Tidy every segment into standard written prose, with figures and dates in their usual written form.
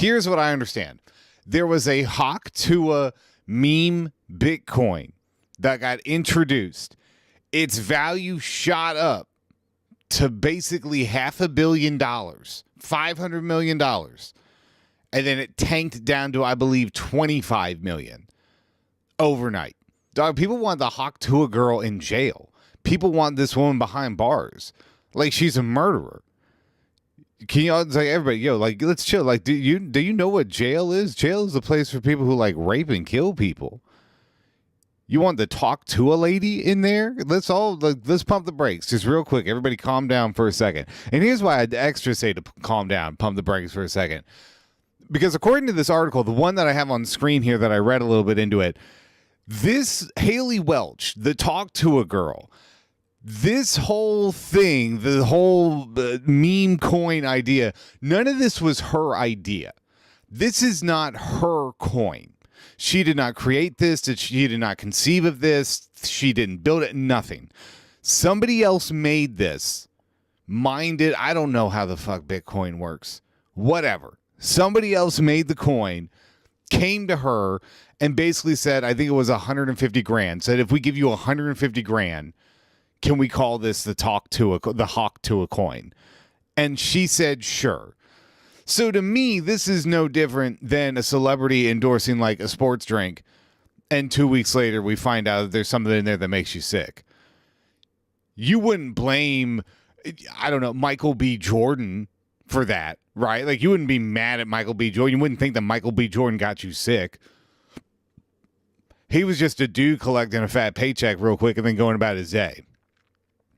Here's what I understand. There was a Hawk Tuah meme Bitcoin that got introduced. Its value shot up to basically $500 million, $500 million. And then it tanked down to, I believe, 25 million overnight. Dog, people want the Hawk Tuah girl in jail. People want this woman behind bars. Like, she's a murderer. Can you all, like, everybody, yo, like, let's chill. Like, do you know what jail is? Jail is a place for people who, like, rape and kill people. You want the Talk to a lady in there? Let's pump the brakes just real quick. Everybody calm down for a second. And here's why I'd extra say to calm down, pump the brakes for a second. Because according to this article, the one that I have on screen here that I read a little bit into it, this Haley Welch, the Talk to a girl, this whole thing, the whole meme coin idea, none of this was her idea. This is not her coin. She did not create this. She did not conceive of this. She didn't build it. Nothing. Somebody else made this. Minded. I don't know how the fuck Bitcoin works. Whatever. Somebody else made the coin, came to her, and basically said, I think it was 150 grand. Said, if we give you 150 grand, can we call this the Hawk Tuah coin? And she said, sure. So to me, this is no different than a celebrity endorsing like a sports drink, and 2 weeks later we find out that there's something in there that makes you sick. You wouldn't blame, I don't know, Michael B. Jordan for that, right? Like, you wouldn't be mad at Michael B. Jordan. You wouldn't think that Michael B. Jordan got you sick. He was just a dude collecting a fat paycheck real quick and then going about his day.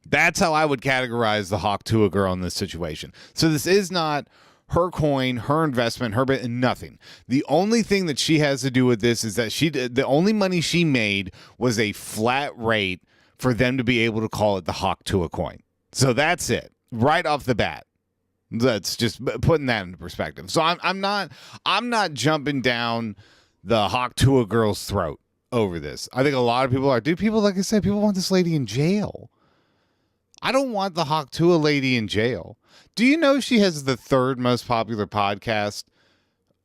That's how I would categorize the Hawk Tuah girl in this situation. So this is not her coin, her investment, her bit, nothing. The only thing that she has to do with this is that the only money she made was a flat rate for them to be able to call it the Hawk Tuah coin. So that's it, right off the bat. That's just putting that into perspective. So I'm not jumping down the Hawk Tuah girl's throat over this. I think a lot of people are. Dude, people, like I said, people want this lady in jail. I don't want the Hawk Tuah lady in jail. Do you know she has the third most popular podcast,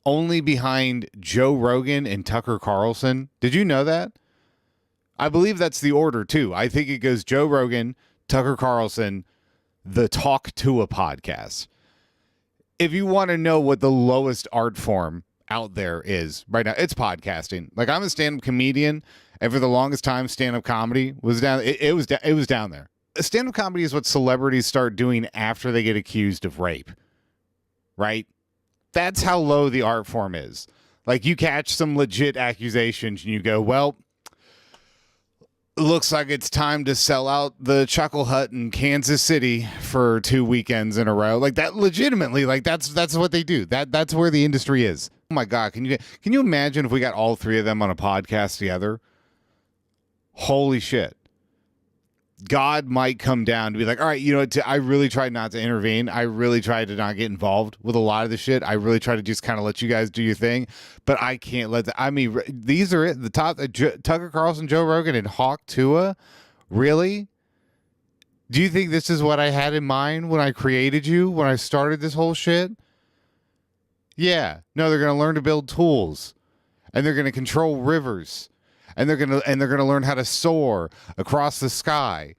only behind Joe Rogan and Tucker Carlson? Did you know that? I believe that's the order, too. I think it goes Joe Rogan, Tucker Carlson, the Talk Tuah podcast. If you want to know what the lowest art form out there is right now, it's podcasting. Like, I'm a stand-up comedian, and for the longest time, stand-up comedy was down. It was down there. Stand-up comedy is what celebrities start doing after they get accused of rape, right? That's how low the art form is. Like, you catch some legit accusations and you go, well, looks like it's time to sell out the Chuckle Hut in Kansas City for 2 weekends in a row. Like, that legitimately, like, that's what they do. That's where the industry is. Oh my God, can you imagine if we got all three of them on a podcast together? Holy shit. God might come down to be like, all right, you know, I really tried not to intervene. I really tried to not get involved with a lot of the shit. I really tried to just kind of let you guys do your thing, but I can't let I mean, these are it. The top, Tucker Carlson, Joe Rogan, and Hawk Tuah. Really? Do you think this is what I had in mind when I created you, when I started this whole shit? Yeah. No, they're going to learn to build tools, and they're going to control rivers. And they're gonna learn how to soar across the sky,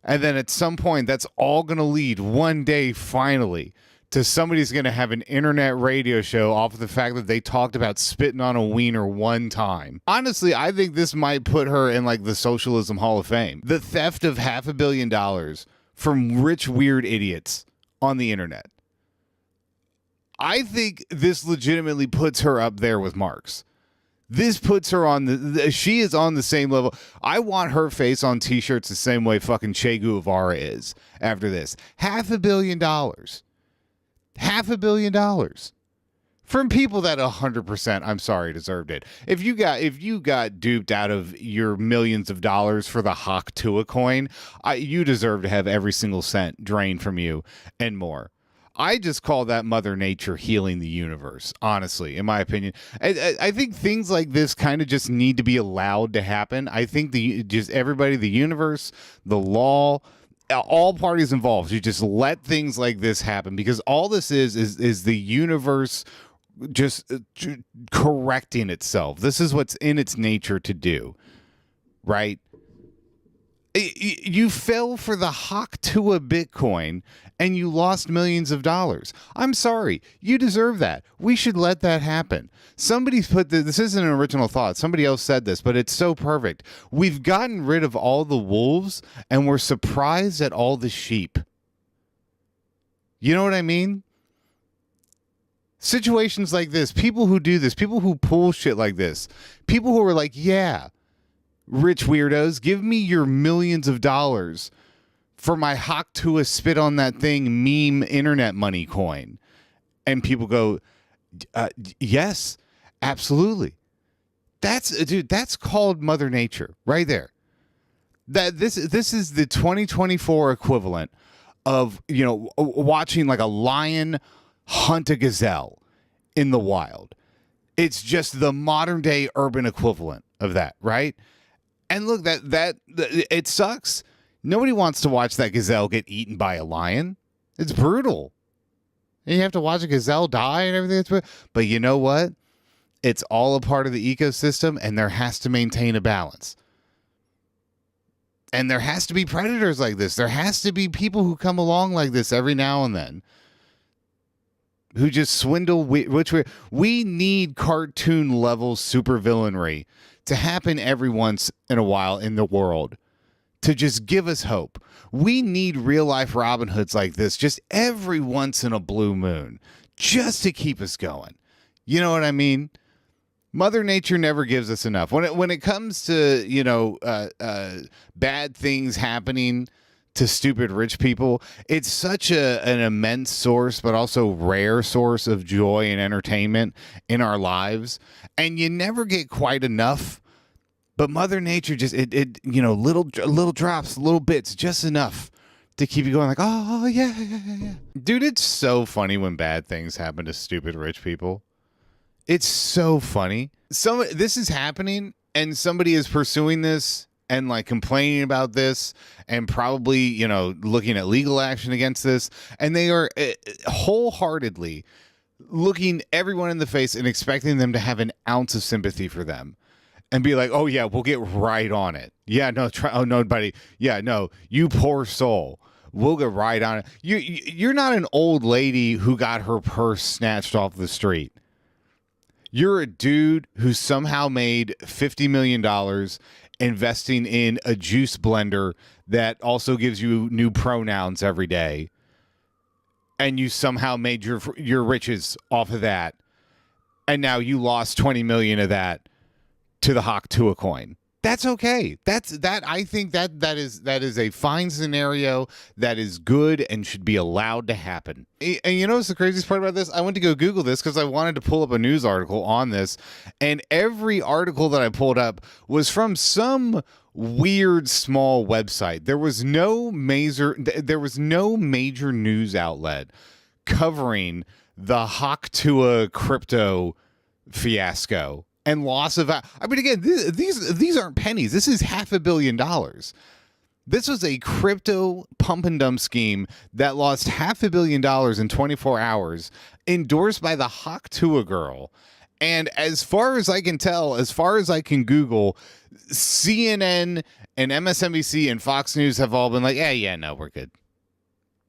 and then at some point, that's all gonna lead one day, finally, to somebody's gonna have an internet radio show off of the fact that they talked about spitting on a wiener one time. Honestly, I think this might put her in like the Socialism Hall of Fame. The theft of $500 million from rich, weird idiots on the internet. I think this legitimately puts her up there with Marx. This puts her on she is on the same level. I want her face on t-shirts the same way fucking Che Guevara is after this. $500 million. $500 million. From people that 100%, I'm sorry, deserved it. If you got duped out of your millions of dollars for the Hawk Tuah coin, you deserve to have every single cent drained from you and more. I just call that Mother Nature healing the universe, honestly, in my opinion. I think things like this kind of just need to be allowed to happen. I think everybody, the universe, the law, all parties involved, you just let things like this happen, because all this is the universe just correcting itself. This is what's in its nature to do, right? You fell for the hawk to a Bitcoin and you lost millions of dollars. I'm sorry. You deserve that. We should let that happen. Somebody's put this isn't an original thought. Somebody else said this, but it's so perfect. We've gotten rid of all the wolves and we're surprised at all the sheep. You know what I mean? Situations like this, people who do this, people who pull shit like this, people who are like, yeah, rich weirdos, give me your millions of dollars for my hawk to a spit on that thing meme internet money coin. And people go, yes, absolutely. That's called Mother Nature right there. This is the 2024 equivalent of, watching like a lion hunt a gazelle in the wild. It's just the modern day urban equivalent of that, right? And look, that it sucks. Nobody wants to watch that gazelle get eaten by a lion. It's brutal. And you have to watch a gazelle die and everything. But you know what? It's all a part of the ecosystem, and there has to maintain a balance. And there has to be predators like this. There has to be people who come along like this every now and then, who just swindle. We need cartoon level supervillainry to happen every once in a while in the world to just give us hope. We need real life Robin Hoods like this just every once in a blue moon just to keep us going. You know what I mean? Mother Nature never gives us enough. When it comes to, bad things happening to stupid rich people, it's such an immense source, but also rare source of joy and entertainment in our lives. And you never get quite enough. But Mother Nature just, little drops, little bits, just enough to keep you going like, oh, yeah. Dude, it's so funny when bad things happen to stupid rich people. It's so funny. This is happening and somebody is pursuing this and like complaining about this and probably, looking at legal action against this. And they are wholeheartedly looking everyone in the face and expecting them to have an ounce of sympathy for them and be like, oh, yeah, we'll get right on it. Yeah, no, buddy. Yeah, no, you poor soul. We'll get right on it. You're not an old lady who got her purse snatched off the street. You're a dude who somehow made $50 million investing in a juice blender that also gives you new pronouns every day. And you somehow made your riches off of that. And now you lost 20 million of that to the Hawk Tuah coin. That's okay. I think that is a fine scenario that is good and should be allowed to happen. And you know what's the craziest part about this? I went to go Google this because I wanted to pull up a news article on this, and every article that I pulled up was from some weird small website. There was no major news outlet covering the Hawk Tuah crypto fiasco and loss of, again, these aren't pennies. This is $500 million. This was a crypto pump and dump scheme that lost $500 million in 24 hours, endorsed by the Hawk Tuah girl. And as far as I can tell, as far as I can Google, CNN and MSNBC and Fox News have all been like, yeah, no, we're good.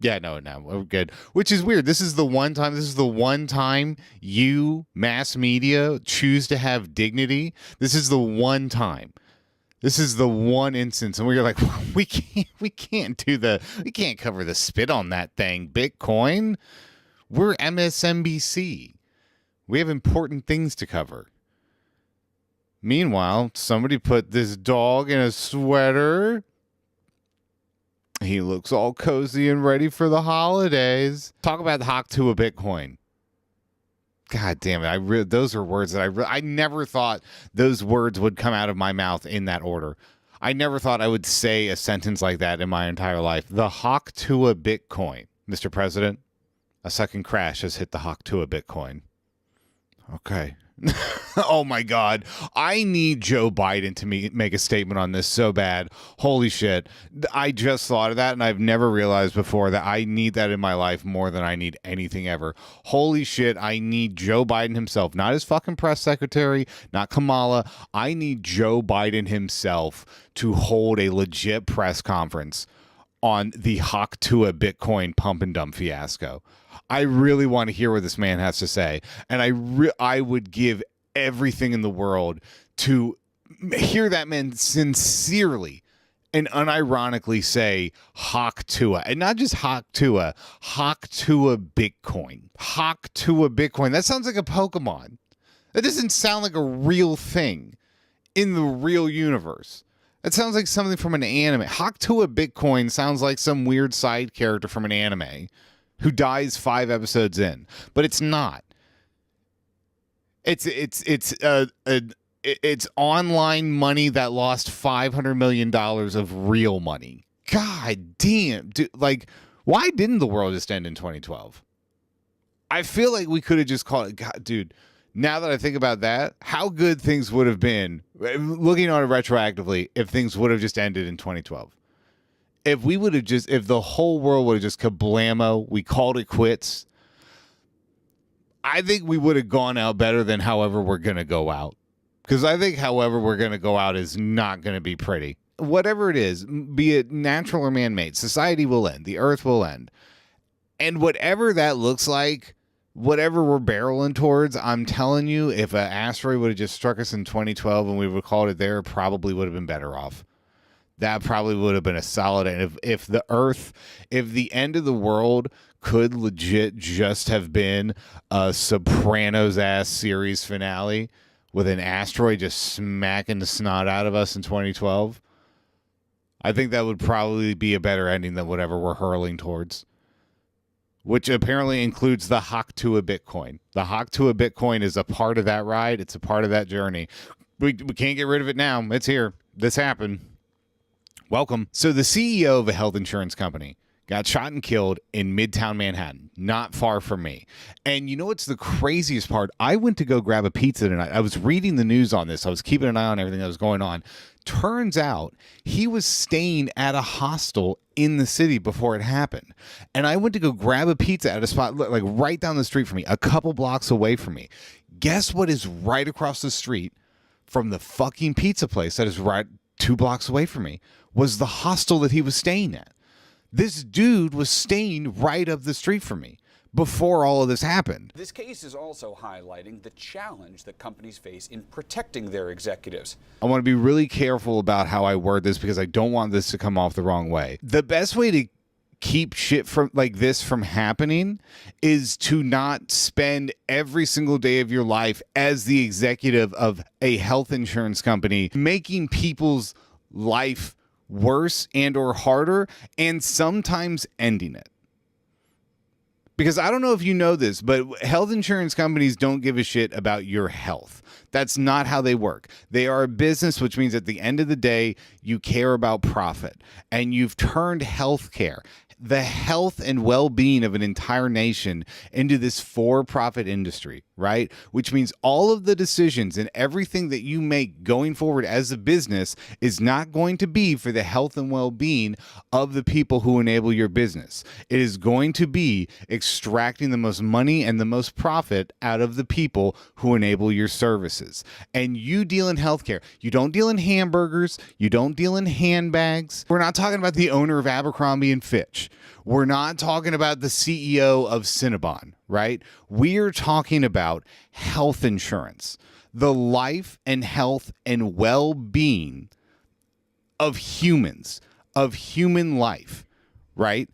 Yeah, no, we're good. Which is weird. This is the one time you, mass media, choose to have dignity. This is the one time. This is the one instance, and we're like, we can't cover the spit on that thing, Bitcoin. We're MSNBC. We have important things to cover. Meanwhile, somebody put this dog in a sweater. He looks all cozy and ready for the holidays. Talk about the Hawk Tuah Bitcoin. God damn it. Those are words that I never thought those words would come out of my mouth in that order. I never thought I would say a sentence like that in my entire life. The Hawk Tuah Bitcoin. Mr. President, a second crash has hit the Hawk Tuah Bitcoin. Okay. Oh my God. I need Joe Biden to make a statement on this so bad. Holy shit. I just thought of that, and I've never realized before that I need that in my life more than I need anything ever. Holy shit. I need Joe Biden himself, not his fucking press secretary, not Kamala. I need Joe Biden himself to hold a legit press conference on the Tuah Bitcoin pump and dump fiasco. I really want to hear what this man has to say, and I would give everything in the world to hear that man sincerely and unironically say Tuah, and not just Tuah, Tuah Bitcoin. Tuah Bitcoin. That sounds like a Pokemon. That doesn't sound like a real thing in the real universe. That sounds like something from an anime. Tuah Bitcoin sounds like some weird side character from an anime who dies 5 episodes in, but it's not. It's online money that lost $500 million of real money. God damn, dude, like, why didn't the world just end in 2012? I feel like we could have just called it. God, dude, now that I think about that, how good things would have been, looking on it retroactively, if things would have just ended in 2012. If the whole world would have just kablamo, we called it quits, I think we would have gone out better than however we're going to go out. Because I think however we're going to go out is not going to be pretty. Whatever it is, be it natural or man-made, society will end. The earth will end. And whatever that looks like, whatever we're barreling towards, I'm telling you, if an asteroid would have just struck us in 2012 and we would have called it there, probably would have been better off. That probably would have been a solid. And if the end of the world could legit just have been a Sopranos ass series finale with an asteroid just smacking the snot out of us in 2012, I think that would probably be a better ending than whatever we're hurling towards, which apparently includes the Tuah Bitcoin. The Tuah Bitcoin is a part of that ride. It's a part of that journey. We can't get rid of it now. It's here. This happened. Welcome. So the CEO of a health insurance company got shot and killed in Midtown Manhattan, not far from me. And you know what's the craziest part? I went to go grab a pizza tonight. I was reading the news on this. I was keeping an eye on everything that was going on. Turns out he was staying at a hostel in the city before it happened. And I went to go grab a pizza at a spot like right down the street from me, a couple blocks away from me. Guess what is right across the street from the fucking pizza place that is right 2 blocks away from me? Was the hostel that he was staying at. This dude was staying right up the street from me before all of this happened. This case is also highlighting the challenge that companies face in protecting their executives. I want to be really careful about how I word this because I don't want this to come off the wrong way. The best way to keep shit from like this from happening is to not spend every single day of your life as the executive of a health insurance company making people's life worse and or harder, and sometimes ending it. Because I don't know if you know this, but health insurance companies don't give a shit about your health. That's not how they work. They are a business, which means at the end of the day, you care about profit. And you've turned healthcare, the health and well-being of an entire nation, into this for-profit industry, right? Which means all of the decisions and everything that you make going forward as a business is not going to be for the health and well-being of the people who enable your business. It is going to be extracting the most money and the most profit out of the people who enable your services. And you deal in healthcare. You don't deal in hamburgers. You don't deal in handbags. We're not talking about the owner of Abercrombie and Fitch. We're not talking about the CEO of Cinnabon, right? We're talking about health insurance, the life and health and well-being of humans, of human life, right?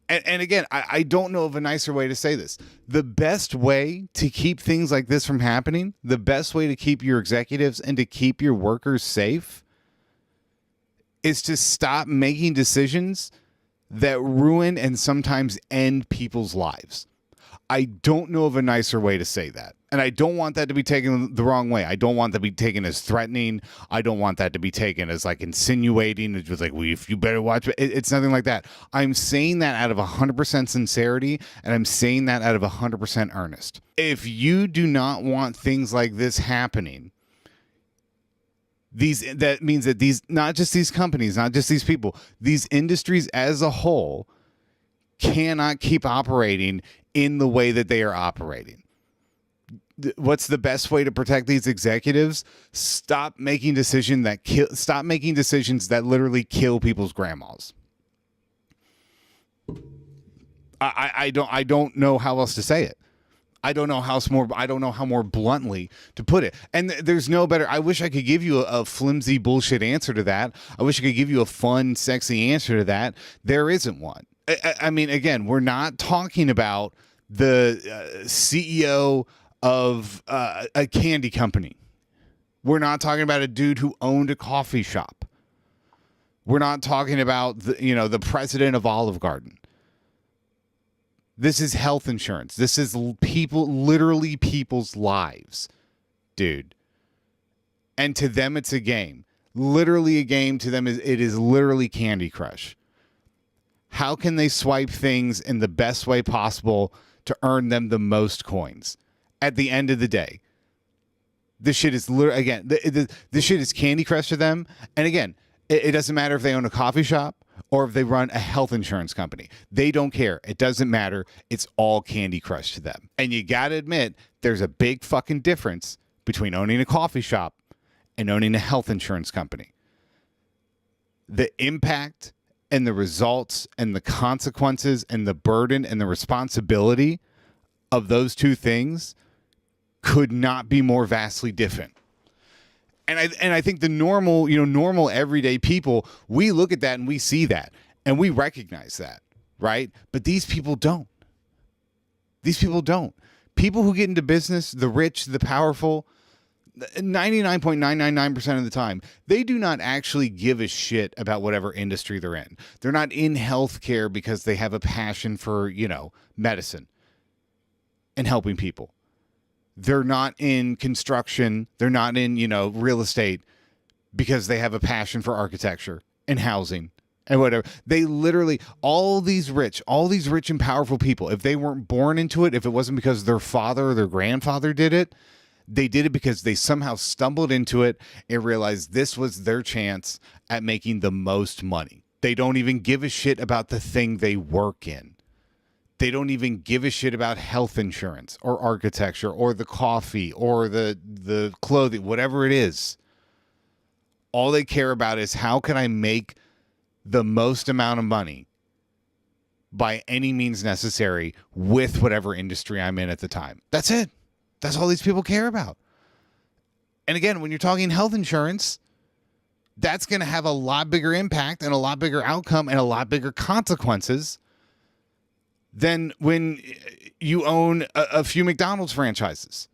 And again, I don't know of a nicer way to say this. The best way to keep things like this from happening, the best way to keep your executives and to keep your workers safe is to stop making decisions that ruin and sometimes end people's lives. I don't know of a nicer way to say that. And I don't want that to be taken the wrong way. I don't want that to be taken as threatening. I don't want that to be taken as like insinuating. It's just like, well, if you better watch it. It's nothing like that. I'm saying that out of 100% sincerity, and I'm saying that out of 100% earnest. If you do not want things like this happening, that means that these, not just these companies, not just these people, these industries as a whole cannot keep operating in the way that they are operating. What's the best way to protect these executives? Stop making decisions that literally kill people's grandmas. I don't know how else to say it. I don't know how more bluntly to put it. And there's no better. I wish I could give you a flimsy bullshit answer to that. I wish I could give you a fun, sexy answer to that. There isn't one. I mean, again, we're not talking about the CEO of a candy company. We're not talking about a dude who owned a coffee shop. We're not talking about the president of Olive Garden. This is health insurance. This is literally people's lives, dude. And to them, it's a game. Literally a game. To them, it is literally Candy Crush. How can they swipe things in the best way possible to earn them the most coins? At the end of the day, this shit is this shit is Candy Crush to them. And again, it doesn't matter if they own a coffee shop or if they run a health insurance company. They don't care. It doesn't matter. It's all Candy Crush to them. And you got to admit, there's a big fucking difference between owning a coffee shop and owning a health insurance company. The impact and the results and the consequences and the burden and the responsibility of those two things could not be more vastly different. And I think the normal everyday people, we look at that and we see that and we recognize that, right? But these people don't. These people don't. People who get into business, the rich, the powerful, 99.999% of the time, they do not actually give a shit about whatever industry they're in. They're not in healthcare because they have a passion for, medicine and helping people. They're not in construction. They're not in, real estate because they have a passion for architecture and housing and whatever. They literally, all these rich and powerful people, if they weren't born into it, if it wasn't because their father or their grandfather did it, they did it because they somehow stumbled into it and realized this was their chance at making the most money. They don't even give a shit about the thing they work in. They don't even give a shit about health insurance or architecture or the coffee or the clothing, whatever it is. All they care about is how can I make the most amount of money by any means necessary with whatever industry I'm in at the time. That's it. That's all these people care about. And again, when you're talking health insurance, that's going to have a lot bigger impact and a lot bigger outcome and a lot bigger consequences than when you own a few McDonald's franchises.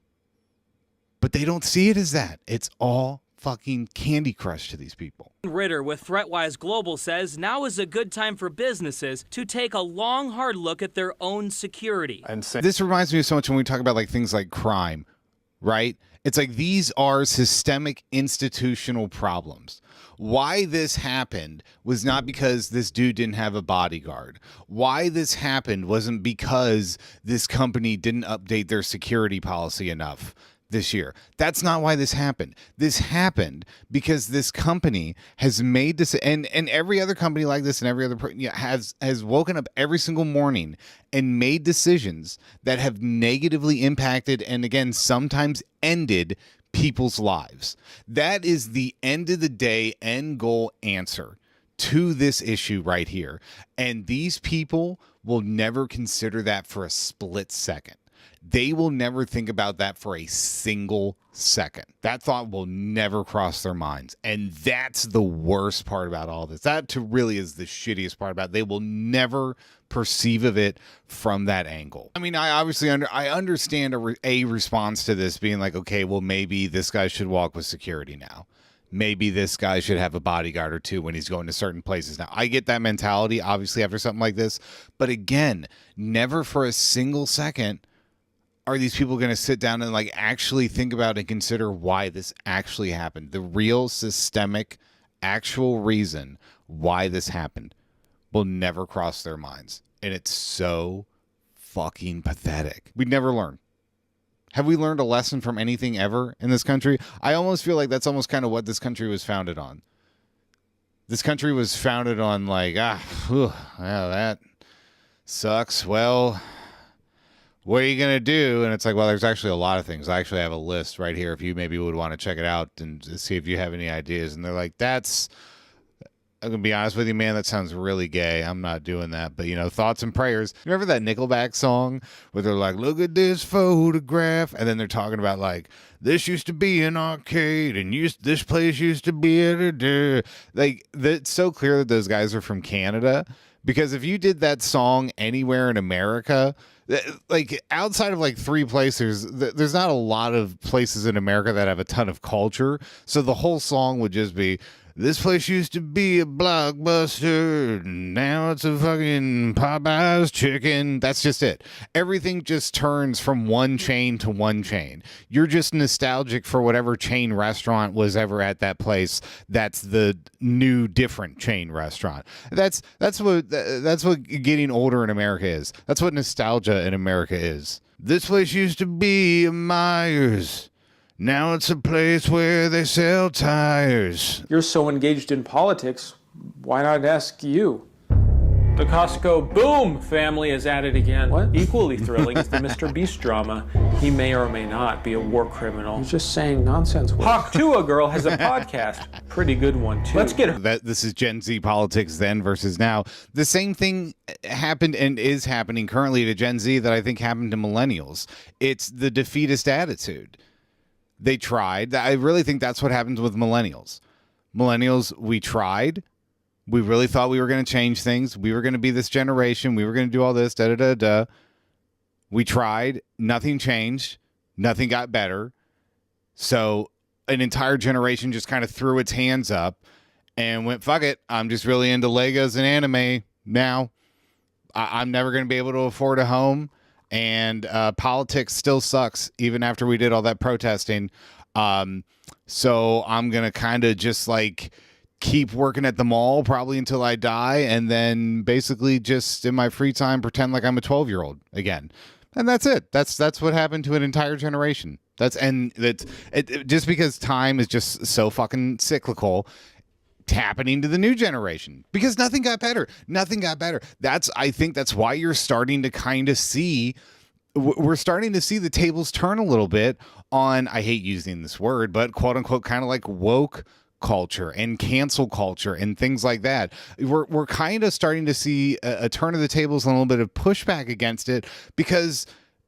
But they don't see it as that. It's all fucking Candy Crush to these people. Ritter with ThreatWise Global says now is a good time for businesses to take a long, hard look at their own security. This reminds me of so much when we talk about like things like crime, right? It's like these are systemic institutional problems. Why this happened was not because this dude didn't have a bodyguard. Why this happened wasn't because this company didn't update their security policy enough this year. That's not why this happened. This happened because this company has made this, and every other company like this and every other has woken up every single morning and made decisions that have negatively impacted and again sometimes ended people's lives. That is the end of the day end goal answer to this issue right here. And these people will never consider that for a split second. They will never think about that for a single second. That thought will never cross their minds. And that's the worst part about all this. That really is the shittiest part about it. They will never perceive of it from that angle. I mean, I obviously understand a response to this being like, okay, well, maybe this guy should walk with security now. Maybe this guy should have a bodyguard or two when he's going to certain places. Now, I get that mentality, obviously, after something like this. But again, never for a single second are these people going to sit down and like actually think about and consider why this actually happened? The real systemic, actual reason why this happened will never cross their minds. And it's so fucking pathetic. We'd never learn. Have we learned a lesson from anything ever in this country? I almost feel like that's almost kind of what this country was founded on. This country was founded on like, well, that sucks. Well, what are you going to do? And it's like, well, there's actually a lot of things. I actually have a list right here if you maybe would want to check it out and see if you have any ideas. And they're like, I'm going to be honest with you, man, that sounds really gay. I'm not doing that. But, thoughts and prayers. Remember that Nickelback song where they're like, look at this photograph. And then they're talking about like, this used to be an arcade and this place used to be like, it's so clear that those guys are from Canada. Because if you did that song anywhere in America, like outside of like 3 places, there's not a lot of places in America that have a ton of culture. So the whole song would just be, this place used to be a Blockbuster, now it's a fucking Popeye's chicken. That's just it. Everything just turns from one chain to one chain. You're just nostalgic for whatever chain restaurant was ever at that place. That's the new, different chain restaurant. That's what getting older in America is. That's what nostalgia in America is. This place used to be a Myers. Now it's a place where they sell tires. You're so engaged in politics, why not ask you? The Costco Boom family is at it again. What? Equally thrilling is the Mr. Beast drama. He may or may not be a war criminal. You're just saying nonsense. Hawk Tuah Girl has a podcast. Pretty good one, too. Let's get her. This is Gen Z politics then versus now. The same thing happened and is happening currently to Gen Z that I think happened to millennials. It's the defeatist attitude. They tried. I really think that's what happens with millennials. Millennials, we tried. We really thought we were going to change things. We were going to be this generation. We were going to do all this. We tried. Nothing changed. Nothing got better. So an entire generation just kind of threw its hands up and went, fuck it. I'm just really into Legos and anime now. I'm never going to be able to afford a home. And politics still sucks even after we did all that protesting. So I'm going to kind of just like keep working at the mall probably until I die. And then basically just in my free time, pretend like I'm a 12-year-old again. And that's it. That's what happened to an entire generation. Just because time is just so fucking cyclical. Happening to the new generation because nothing got better. I think that's why you're starting to kind of see, we're starting to see the tables turn a little bit on, I hate using this word, but quote unquote, kind of like woke culture and cancel culture and things like that. We're kind of starting to see a turn of the tables and a little bit of pushback against it because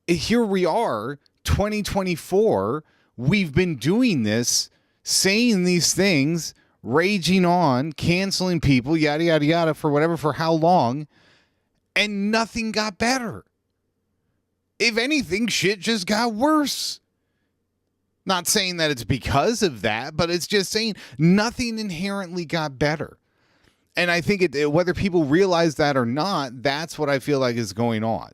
here we are, 2024. We've been doing this, saying these things, raging on, canceling people, yada, yada, yada, for how long, and nothing got better. If anything, shit just got worse. Not saying that it's because of that, but it's just saying nothing inherently got better. And I think whether people realize that or not, that's what I feel like is going on.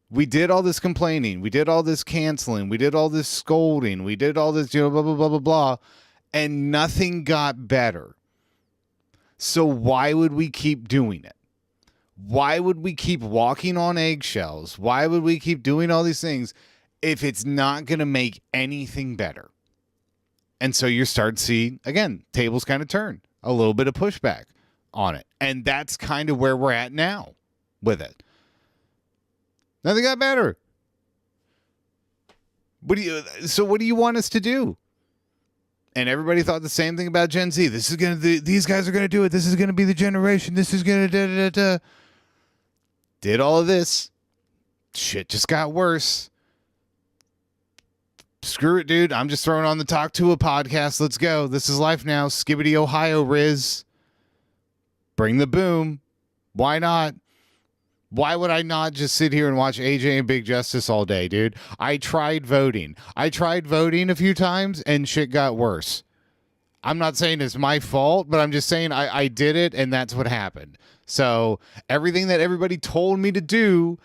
We did all this complaining. We did all this canceling. We did all this scolding. We did all this, blah, blah, blah, blah, blah. And nothing got better. So why would we keep doing it? Why would we keep walking on eggshells? Why would we keep doing all these things if it's not going to make anything better? And so you start to see, again, tables kind of turn. A little bit of pushback on it. And that's kind of where we're at now with it. Nothing got better. What do you want us to do? And everybody thought the same thing about Gen Z. These guys are going to do it. This is going to be the generation. This is going to Did all of this. Shit just got worse. Screw it, dude. I'm just throwing on the Talk to a podcast. Let's go. This is life now. Skibbity Ohio Riz. Bring the boom. Why not? Why would I not just sit here and watch AJ and Big Justice all day, dude? I tried voting. A few times and shit got worse. I'm not saying it's my fault, but I'm just saying I did it and that's what happened. So everything that everybody told me to do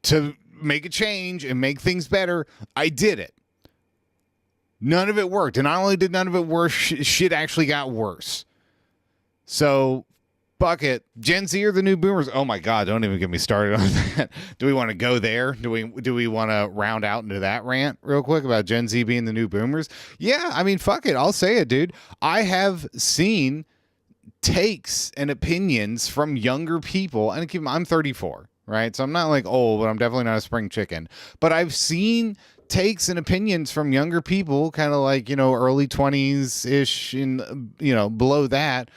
to make a change and make things better. I did it. None of it worked. And not only did none of it work, shit actually got worse. So, fuck it. Gen Z are the new boomers. Oh my God, don't even get me started on that. Do we want to go there? Do we want to round out into that rant real quick about Gen Z being the new boomers? Yeah, I mean, fuck it. I'll say it, dude. I have seen takes and opinions from younger people, and I'm 34, right? So I'm not like old, but I'm definitely not a spring chicken. But I've seen takes and opinions from younger people, kind of like, early 20s ish and, below that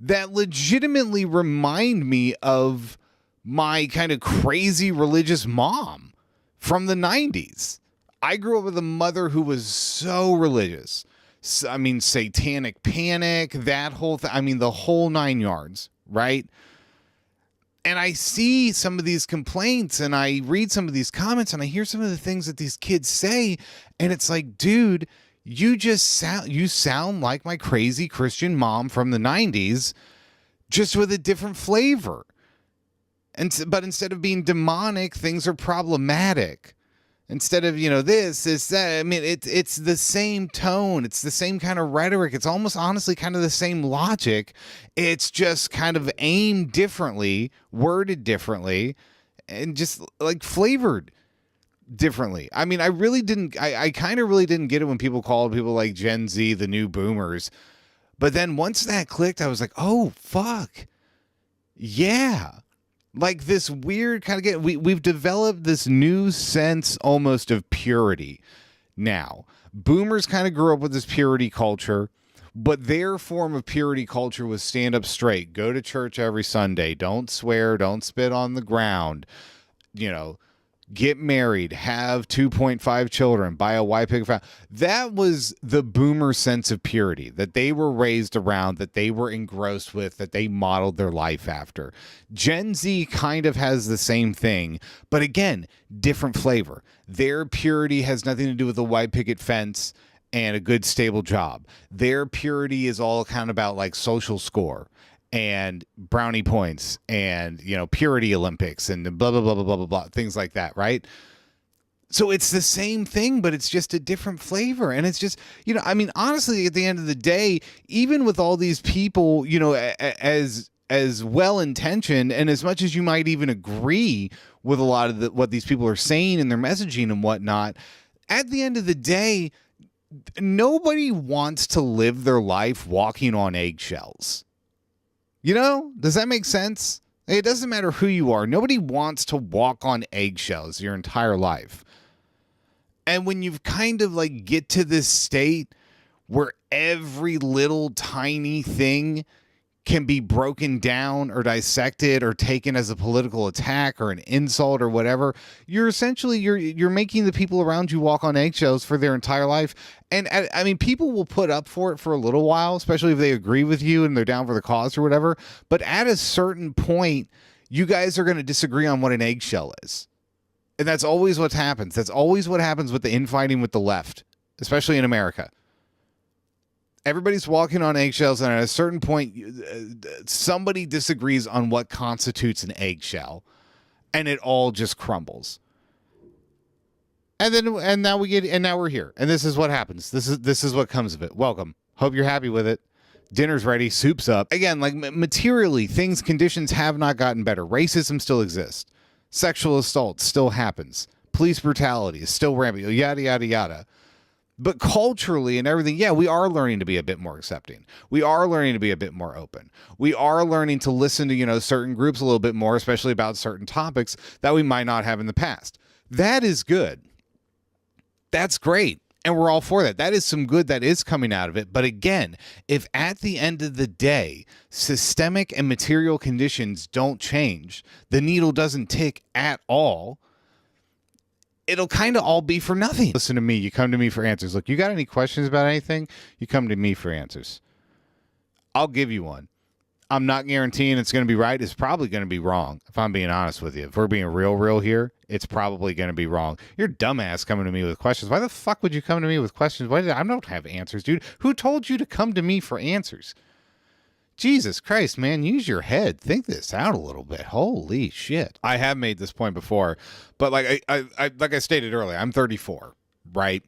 legitimately remind me of my kind of crazy religious mom from the 90s. I grew up with a mother who was so religious. I mean, satanic panic, that whole thing. I mean, the whole 9 yards, right? And I see some of these complaints and I read some of these comments and I hear some of the things that these kids say. And it's like, dude, you sound like my crazy Christian mom from the 90s, just with a different flavor. But instead of being demonic, things are problematic. Instead of, this, that. I mean, it's the same tone. It's the same kind of rhetoric. It's almost honestly kind of the same logic. It's just kind of aimed differently, worded differently, and just like flavored differently. I mean, I kind of really didn't get it when people called people like Gen Z the new boomers. But then once that clicked, I was like, oh, fuck. Yeah. Like this weird kind of we've developed this new sense almost of purity now. Boomers kind of grew up with this purity culture, but their form of purity culture was stand up straight, go to church every Sunday, don't swear, don't spit on the ground, get married, have 2.5 children, buy a white pig. That was the boomer sense of purity that they were raised around, that they were engrossed with, that they modeled their life after. Gen Z kind of has the same thing, but again, different flavor. Their purity has nothing to do with a white picket fence and a good stable job. Their purity is all kind of about like social score and brownie points and, purity Olympics and blah, blah, blah, blah, blah, blah, blah, things like that, right? So it's the same thing, but it's just a different flavor. And it's just, I mean, honestly, at the end of the day, even with all these people, as well-intentioned and as much as you might even agree with a lot of what these people are saying and their messaging and whatnot, at the end of the day, nobody wants to live their life walking on eggshells. Does that make sense? It doesn't matter who you are. Nobody wants to walk on eggshells your entire life. And when you've kind of like get to this state where every little tiny thing can be broken down or dissected or taken as a political attack or an insult or whatever, you're essentially you're making the people around you walk on eggshells for their entire life. And I mean, people will put up for it for a little while, especially if they agree with you and they're down for the cause or whatever. But at a certain point, you guys are going to disagree on what an eggshell is. And that's always what happens. That's always what happens with the infighting with the left, especially in America. Everybody's walking on eggshells, and at a certain point, somebody disagrees on what constitutes an eggshell, and it all just crumbles. And now we're here, and this is what happens. This is what comes of it. Welcome. Hope you're happy with it. Dinner's ready. Soup's up. Again, like materially, conditions have not gotten better. Racism still exists. Sexual assault still happens. Police brutality is still rampant. Yada yada yada. But culturally and everything, yeah, we are learning to be a bit more accepting. We are learning to be a bit more open. We are learning to listen to, certain groups a little bit more, especially about certain topics that we might not have in the past. That is good. That's great. And we're all for that. That is some good that is coming out of it. But again, if at the end of the day, systemic and material conditions don't change, the needle doesn't tick at all, it'll kind of all be for nothing. Listen to me. You come to me for answers. Look, you got any questions about anything? You come to me for answers. I'll give you one. I'm not guaranteeing it's going to be right. It's probably going to be wrong, if I'm being honest with you. If we're being real here, it's probably going to be wrong. You're dumbass coming to me with questions. Why the fuck would you come to me with questions? I don't have answers, dude. Who told you to come to me for answers? Jesus Christ, man, use your head. Think this out a little bit. Holy shit. I have made this point before, but like I stated earlier, I'm 34, right?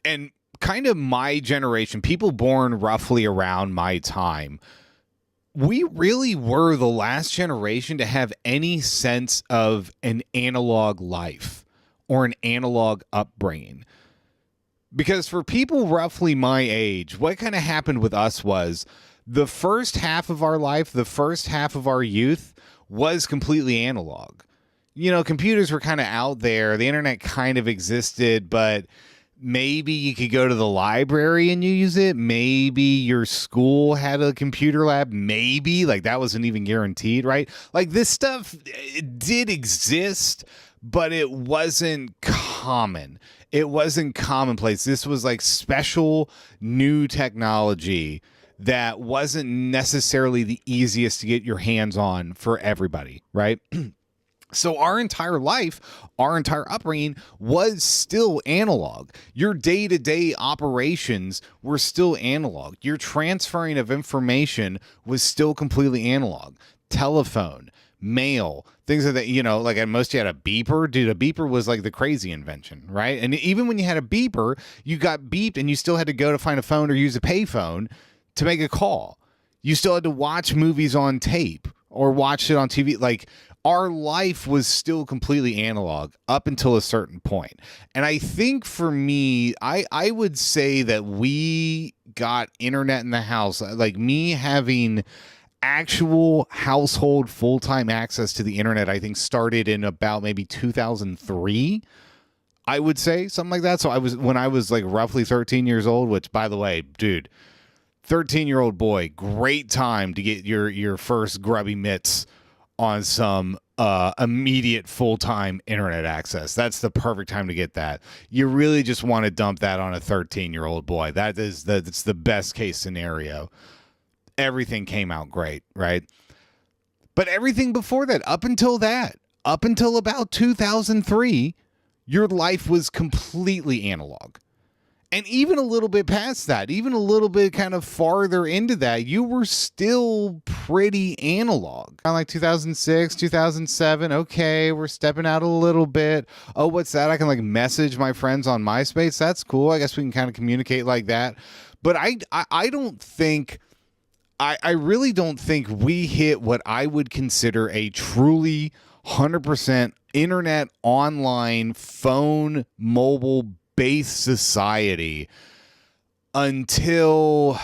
And kind of my generation, people born roughly around my time, we really were the last generation to have any sense of an analog life or an analog upbringing. Because for people roughly my age, what kind of happened with us was the first half of our life, the first half of our youth was completely analog. You know, computers were kind of out there. The internet kind of existed, but maybe you could go to the library and you use it. Maybe your school had a computer lab. Maybe, like, that wasn't even guaranteed, right? Like, this stuff, it did exist, but it wasn't common. It wasn't commonplace. This was like special new technology that wasn't necessarily the easiest to get your hands on for everybody, right? So our entire life, our entire upbringing was still analog. Your day-to-day operations were still analog. Your transferring of information was still completely analog. Telephone, mail, things like that, you know, like at most you had a beeper. Dude, a beeper was like the crazy invention, right? And even when you had a beeper, you got beeped and you still had to go to find a phone or use a payphone to make a call. You still had to watch movies on tape or watch it on TV. Like, our life was still completely analog up until a certain point. And I think for me, I would say that we got internet in the house, like me having actual household full-time access to the internet, I think started in about maybe 2003. I would say something like that. So when I was like roughly 13 years old, which, by the way, dude, 13-year-old boy, great time to get your first grubby mitts on some immediate full-time internet access. That's the perfect time to get that. You really just want to dump that on a 13-year-old boy. That's the best case scenario. Everything came out great, right? But everything before that, up until about 2003, your life was completely analog. And even a little bit past that, even a little bit kind of farther into that, you were still pretty analog. Around like 2006, 2007, okay, we're stepping out a little bit. Oh, what's that? I can like message my friends on MySpace. That's cool. I guess we can kind of communicate like that. But I don't think, I really don't think we hit what I would consider a truly 100% internet, online, phone, mobile base society until,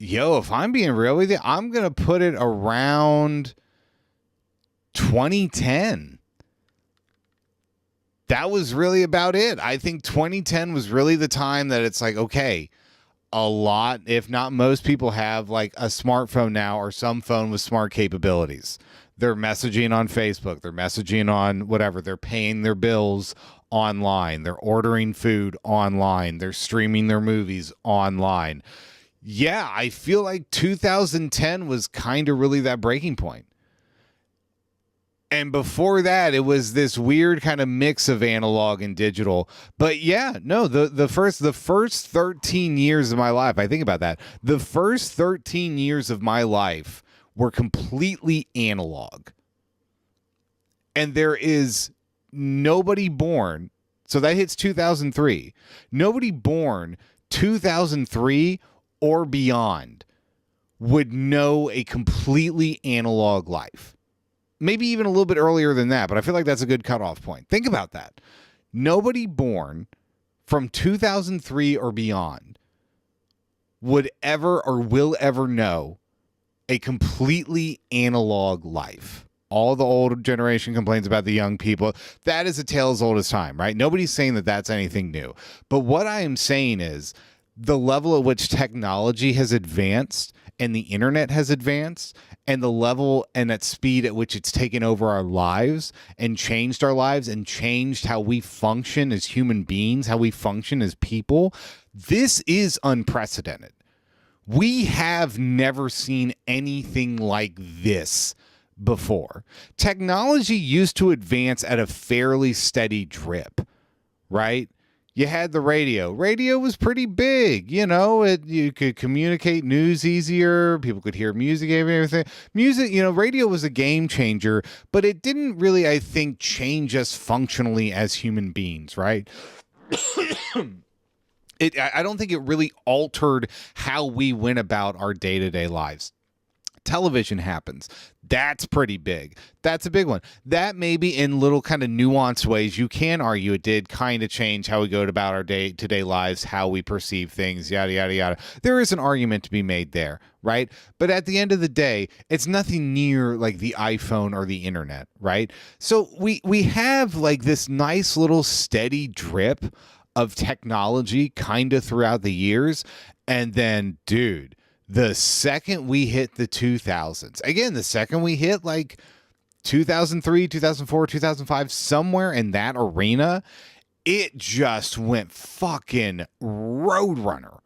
if I'm being real with you, I'm going to put it around 2010. That was really about it. I think 2010 was really the time that it's like, okay, a lot, if not most people have like a smartphone now or some phone with smart capabilities. They're messaging on Facebook. They're messaging on whatever. They're paying their bills online. They're ordering food online. They're streaming their movies online. Yeah, I feel like 2010 was kind of really that breaking point. And before that, it was this weird kind of mix of analog and digital. But yeah, no, the first 13 years of my life, I think about that. The first 13 years of my life were completely analog. And there is nobody born, so that hits 2003. Nobody born 2003 or beyond would know a completely analog life. Maybe even a little bit earlier than that, but I feel like that's a good cutoff point. Think about that. Nobody born from 2003 or beyond would ever or will ever know a completely analog life. All the old generation complains about the young people. That is a tale as old as time, right? Nobody's saying that that's anything new. But what I am saying is the level at which technology has advanced and the internet has advanced and the level and at speed at which it's taken over our lives and changed our lives and changed how we function as human beings, how we function as people, this is unprecedented. We have never seen anything like this before. Technology used to advance at a fairly steady drip, right? You had the radio. Radio was pretty big. You could communicate news easier. People could hear music and everything. Music, radio was a game changer, but it didn't really, I think, change us functionally as human beings, right? I don't think it really altered how we went about our day-to-day lives. Television happens. That's pretty big. That's a big one. That maybe in little kind of nuanced ways you can argue it did kind of change how we go about our day-to-day lives, how we perceive things, yada, yada, yada. There is an argument to be made there, right? But at the end of the day, it's nothing near like the iPhone or the internet, right? So we have like this nice little steady drip of technology kind of throughout the years. And then, dude, the second we hit the 2000s, again, the second we hit like 2003, 2004, 2005, somewhere in that arena, it just went fucking roadrunner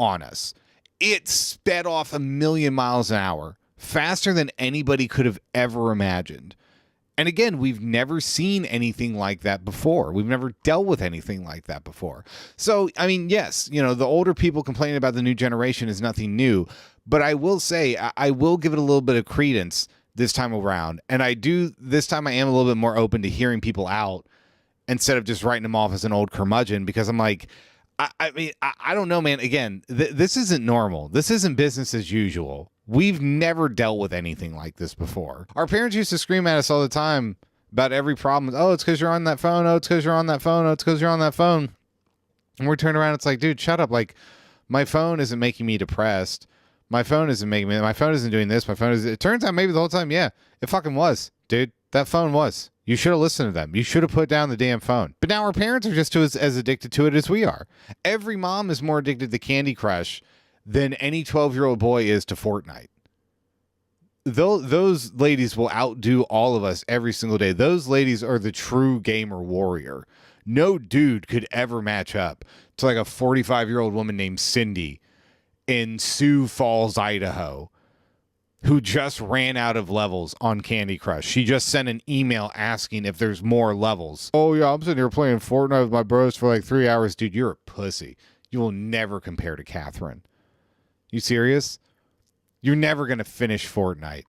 on us. It sped off 1,000,000 miles an hour, faster than anybody could have ever imagined. And again, we've never seen anything like that before. We've never dealt with anything like that before. So, I mean, yes, the older people complaining about the new generation is nothing new. But I will say, I will give it a little bit of credence this time around. And this time I am a little bit more open to hearing people out instead of just writing them off as an old curmudgeon, because I'm like, I don't know, man. Again, this isn't normal. This isn't business as usual. We've never dealt with anything like this before. Our parents used to scream at us all the time about every problem. Oh, it's because you're on that phone. Oh, it's because you're on that phone. Oh, it's because you're on that phone. And we turn around. It's like, dude, shut up. Like, my phone isn't making me depressed. My phone isn't doing this. It turns out maybe the whole time, yeah, it fucking was, dude. That phone was. You should have listened to them. You should have put down the damn phone. But now our parents are just as addicted to it as we are. Every mom is more addicted to Candy Crush than any 12-year-old boy is to Fortnite. Those ladies will outdo all of us every single day. Those ladies are the true gamer warrior. No dude could ever match up to like a 45-year-old woman named Cindy in Sioux Falls, Idaho, who just ran out of levels on Candy Crush. She just sent an email asking if there's more levels. Oh, yeah, I'm sitting here playing Fortnite with my bros for like 3 hours. Dude, you're a pussy. You will never compare to Catherine. You serious? You're never going to finish Fortnite.